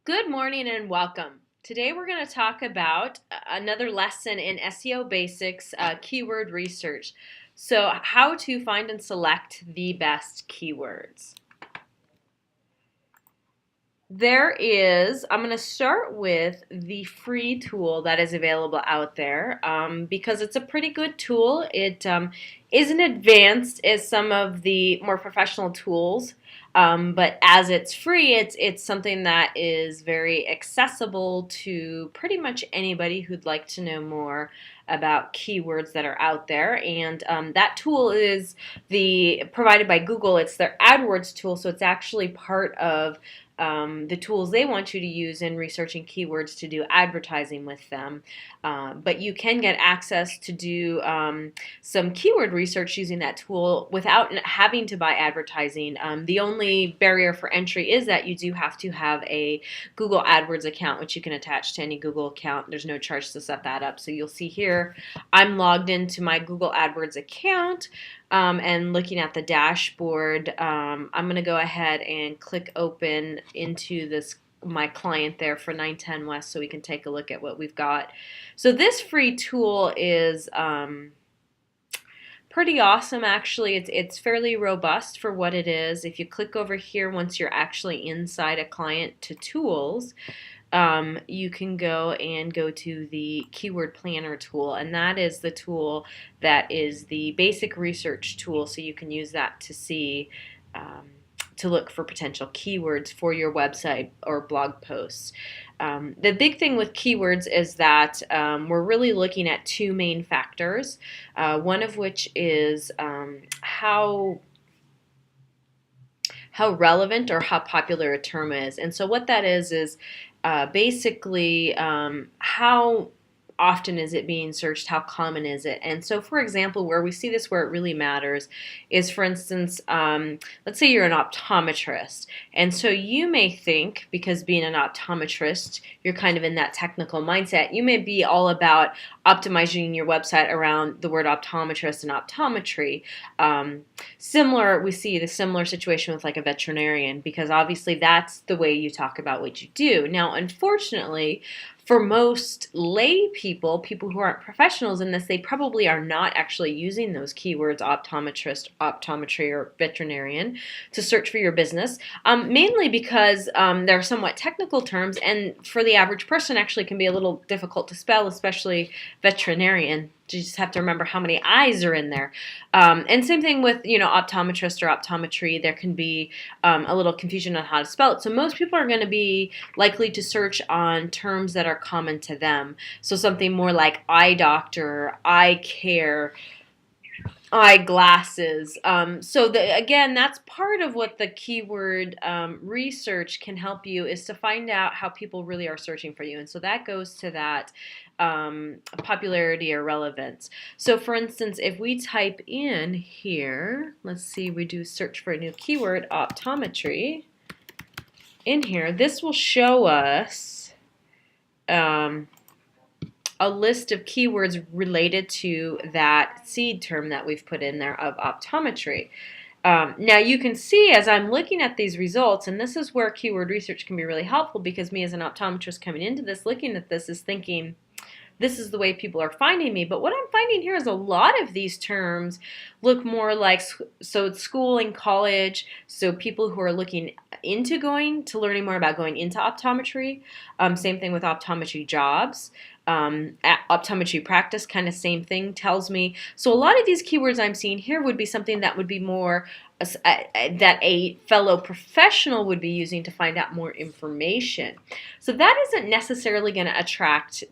Good morning and welcome. Today we're going to talk about another lesson in SEO basics, keyword research. So how to find and select the best keywords. I'm going to start with the free tool that is available out there because it's a pretty good tool. It isn't advanced as some of the more professional tools, but as it's free, it's something that is very accessible to pretty much anybody who'd like to know more about keywords that are out there. And that tool is provided by Google. It's their AdWords tool, so it's actually part of the tools they want you to use in researching keywords to do advertising with them. But you can get access to do some keyword research using that tool without having to buy advertising. The only barrier for entry is that you do have to have a Google AdWords account, which you can attach to any Google account. There's no charge to set that up. So you'll see here I'm logged into my Google AdWords account. And looking at the dashboard, I'm going to go ahead and click open into my client there for 910 West so we can take a look at what we've got. So this free tool is pretty awesome actually. It's fairly robust for what it is. If you click over here once you're actually inside a client to tools, you can go to the keyword planner tool, and that is the tool that is the basic research tool, so you can use that to see to look for potential keywords for your website or blog posts. The big thing with keywords is that we're really looking at two main factors, one of which is how relevant or how popular a term is. And so what that is basically how often is it being searched, how common is it? And so for example, where we see this where it really matters is, for instance, let's say you're an optometrist, and so you may think, because being an optometrist, you're kind of in that technical mindset, you may be all about optimizing your website around the word optometrist and optometry. We see the similar situation with like a veterinarian, because obviously that's the way you talk about what you do. Now, unfortunately, for most lay people who aren't professionals in this, they probably are not actually using those keywords, optometrist, optometry, or veterinarian, to search for your business, mainly because they're somewhat technical terms, and for the average person actually can be a little difficult to spell, especially veterinarian. You just have to remember how many I's are in there. And same thing with, optometrist or optometry. There can be a little confusion on how to spell it. So most people are going to be likely to search on terms that are common to them. So something more like eye doctor, eye care, eyeglasses. Again, that's part of what the keyword research can help you, is to find out how people really are searching for you. And so that goes to that popularity or relevance. So for instance, if we type in here, let's see, we do search for a new keyword, optometry. In here, this will show us a list of keywords related to that seed term that we've put in there of optometry. Now you can see as I'm looking at these results, and this is where keyword research can be really helpful, because me as an optometrist coming into this, looking at this, is thinking, this is the way people are finding me. But what I'm finding here is a lot of these terms look more like, so it's school and college, so people who are looking into learning more about going into optometry. Same thing with optometry jobs. Optometry practice, kind of same thing, tells me. So a lot of these keywords I'm seeing here would be something that would be more that a fellow professional would be using to find out more information. So that isn't necessarily going to attract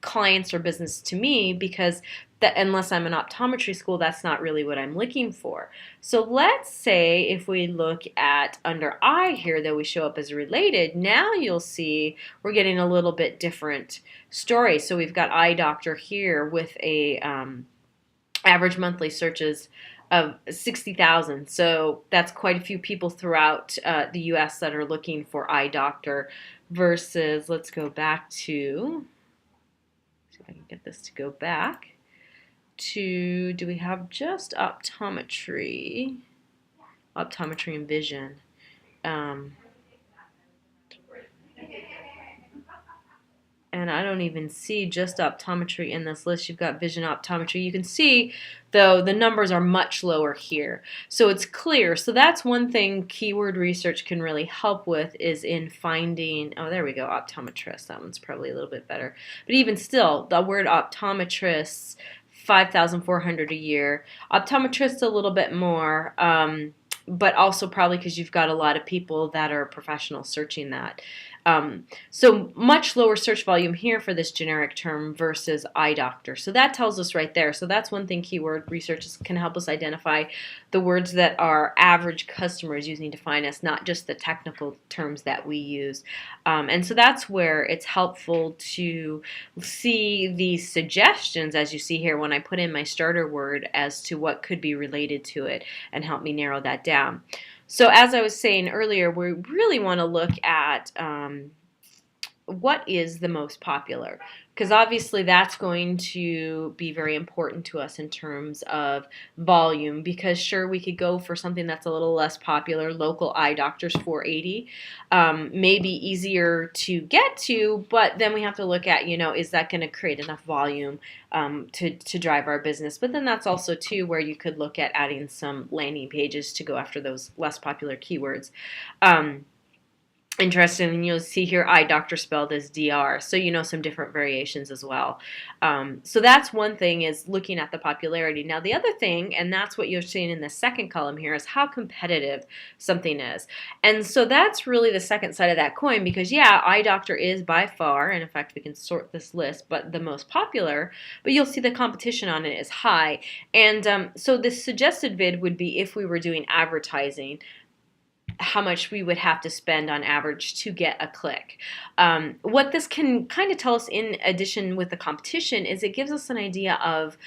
clients or business to me, because unless I'm an optometry school, that's not really what I'm looking for. So let's say if we look at under eye here, that we show up as related, now you'll see we're getting a little bit different story. So we've got eye doctor here with a average monthly searches of 60,000. So that's quite a few people throughout the US that are looking for eye doctor, versus, let's go back to, if I can get this to go back to, do we have just optometry and vision? and I don't even see just optometry in this list. You've got vision optometry. You can see, though, the numbers are much lower here. So it's clear. So that's one thing keyword research can really help with, is in finding, oh, there we go, optometrist. That one's probably a little bit better. But even still, the word optometrists, 5,400 a year. Optometrists a little bit more, but also probably because you've got a lot of people that are professionals searching that. So much lower search volume here for this generic term versus eye doctor. So that tells us right there. So that's one thing keyword research can help us identify, the words that our average customer is using to find us, not just the technical terms that we use. And so that's where it's helpful to see these suggestions, as you see here, when I put in my starter word as to what could be related to it and help me narrow that down. So as I was saying earlier, we really want to look at what is the most popular, because obviously that's going to be very important to us in terms of volume, because sure, we could go for something that's a little less popular, local eye doctors 480, maybe easier to get to, but then we have to look at, is that going to create enough volume to drive our business? But then that's also too where you could look at adding some landing pages to go after those less popular keywords. Interesting, and you'll see here eye doctor spelled as DR, so some different variations as well. So that's one thing, is looking at the popularity. Now the other thing, and that's what you're seeing in the second column here, is how competitive something is. And so that's really the second side of that coin, because yeah, eye doctor is by far, and in fact we can sort this list, but the most popular, but you'll see the competition on it is high. And so this suggested vid would be, if we were doing advertising, how much we would have to spend on average to get a click. What this can kind of tell us, in addition with the competition, is it gives us an idea of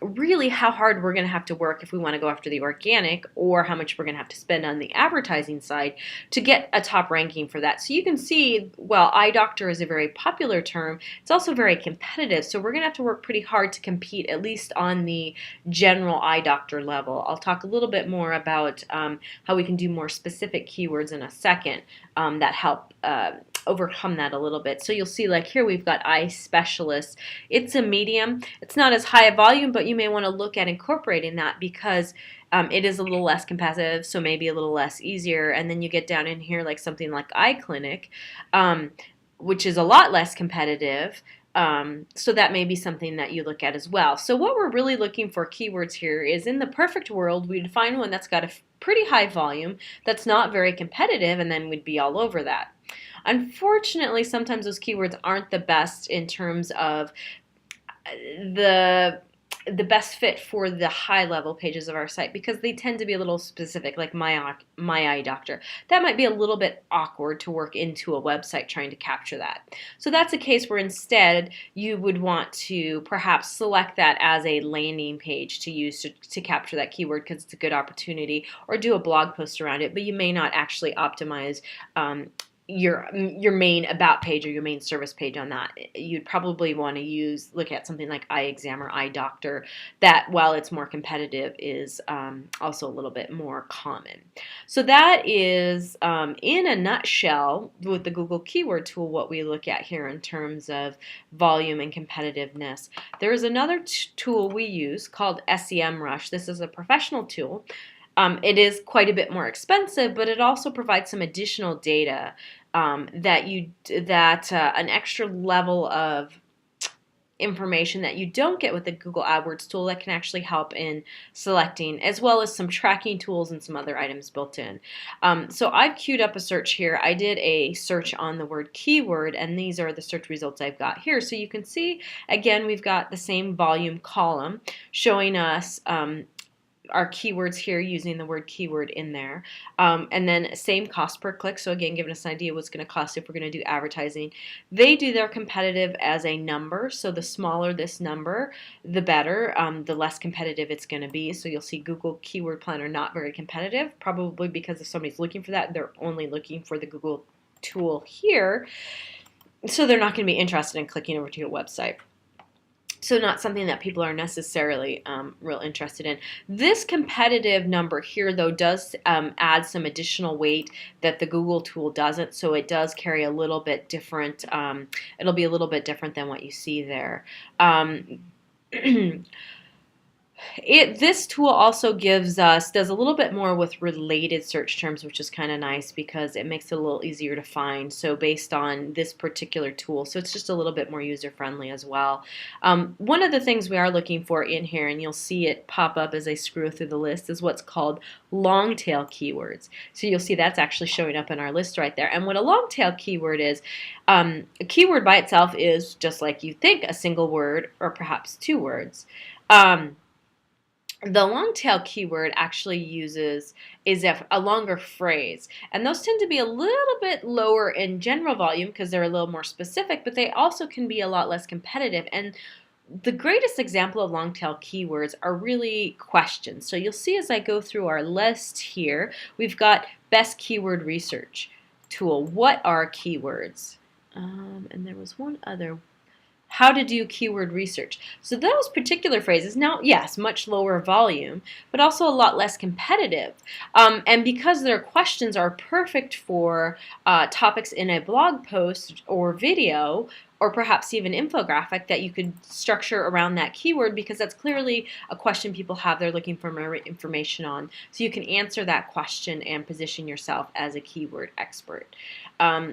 really how hard we're going to have to work if we want to go after the organic, or how much we're going to have to spend on the advertising side to get a top ranking for that. So you can see, well, eye doctor is a very popular term. It's also very competitive, so we're going to have to work pretty hard to compete, at least on the general eye doctor level. I'll talk a little bit more about how we can do more specific keywords in a second that help overcome that a little bit. So you'll see, like here we've got eye specialist. It's a medium. It's not as high a volume, but you may want to look at incorporating that, because it is a little less competitive, so maybe a little less easier. And then you get down in here like something like eye clinic, which is a lot less competitive. So that may be something that you look at as well. So what we're really looking for keywords here is, in the perfect world, we'd find one that's got a pretty high volume, that's not very competitive, and then we'd be all over that. Unfortunately, sometimes those keywords aren't the best in terms of the best fit for the high level pages of our site, because they tend to be a little specific, like my eye doctor. That might be a little bit awkward to work into a website trying to capture that. So that's a case where instead you would want to perhaps select that as a landing page to use to capture that keyword, because it's a good opportunity, or do a blog post around it, but you may not actually optimize your main about page or your main service page on that. You'd probably want to look at something like eye exam or eye doctor, that, while it's more competitive, is also a little bit more common. So that is, in a nutshell, with the Google Keyword Tool, what we look at here in terms of volume and competitiveness. There is another tool we use called SEMRush. This is a professional tool. It is quite a bit more expensive, but it also provides some additional data an extra level of information that you don't get with the Google AdWords tool, that can actually help in selecting, as well as some tracking tools and some other items built in. So I've queued up a search here. I did a search on the word keyword, and these are the search results I've got here. So you can see, again, we've got the same volume column showing us our keywords here using the word keyword in there. And then same cost per click. So again, giving us an idea what's going to cost if we're going to do advertising. They do their competitive as a number. So the smaller this number, the better, the less competitive it's going to be. So you'll see Google Keyword Planner not very competitive, probably because if somebody's looking for that, they're only looking for the Google tool here. So they're not going to be interested in clicking over to your website. So not something that people are necessarily real interested in. This competitive number here, though, does add some additional weight that the Google tool doesn't. So it does carry a little bit different. It'll be a little bit different than what you see there. This tool also does a little bit more with related search terms, which is kind of nice because it makes it a little easier to find. So based on this particular tool, so it's just a little bit more user friendly as well. One of the things we are looking for in here, and you'll see it pop up as I scroll through the list, is what's called long tail keywords. So you'll see that's actually showing up in our list right there. And what a long tail keyword is, a keyword by itself is just like you think, a single word or perhaps two words. The long tail keyword actually is a longer phrase, and those tend to be a little bit lower in general volume because they're a little more specific, but they also can be a lot less competitive. And the greatest example of long tail keywords are really questions. So you'll see as I go through our list here, we've got best keyword research tool. What are keywords? And there was one other. How to do keyword research. So those particular phrases, now, yes, much lower volume, but also a lot less competitive. And because their questions are perfect for topics in a blog post or video, or perhaps even infographic that you could structure around that keyword, because that's clearly a question people have they're looking for more information on. So you can answer that question and position yourself as a keyword expert.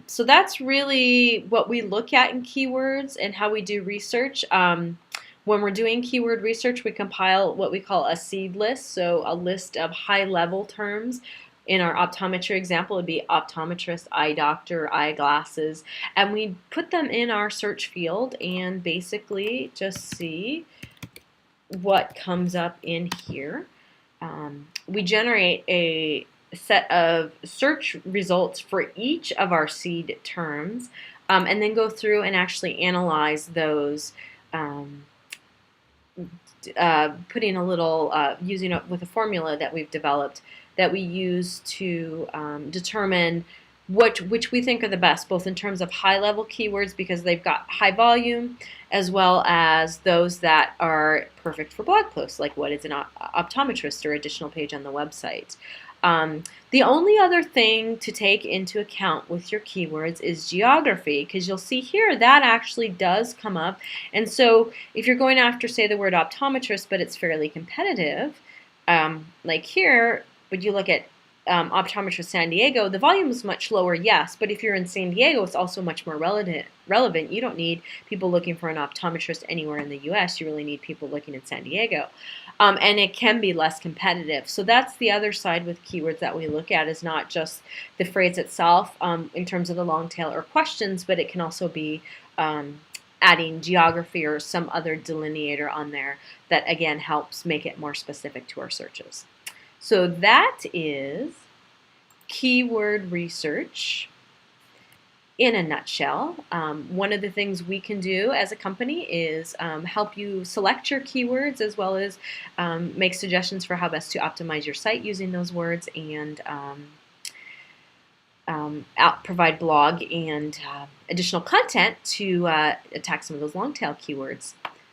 So that's really what we look at in keywords and how we do research. When we're doing keyword research, we compile what we call a seed list, so a list of high-level terms. In our optometry example, it would be optometrist, eye doctor, eyeglasses, and we put them in our search field and basically just see what comes up in here. We generate a set of search results for each of our seed terms, and then go through and actually analyze those, putting a little, using it with a formula that we've developed that we use to determine which we think are the best, both in terms of high-level keywords because they've got high volume, as well as those that are perfect for blog posts, like what is an optometrist or additional page on the website. The only other thing to take into account with your keywords is geography, because you'll see here that actually does come up. And so if you're going after, say, the word optometrist, but it's fairly competitive, like here, but you look at optometrist San Diego, the volume is much lower, yes, but if you're in San Diego, it's also much more relevant. You don't need people looking for an optometrist anywhere in the U.S. You really need people looking in San Diego. And it can be less competitive. So that's the other side with keywords that we look at, is not just the phrase itself in terms of the long tail or questions, but it can also be adding geography or some other delineator on there that, again, helps make it more specific to our searches. So that is keyword research in a nutshell. One of the things we can do as a company is help you select your keywords, as well as make suggestions for how best to optimize your site using those words, and provide blog and additional content to attack some of those long tail keywords.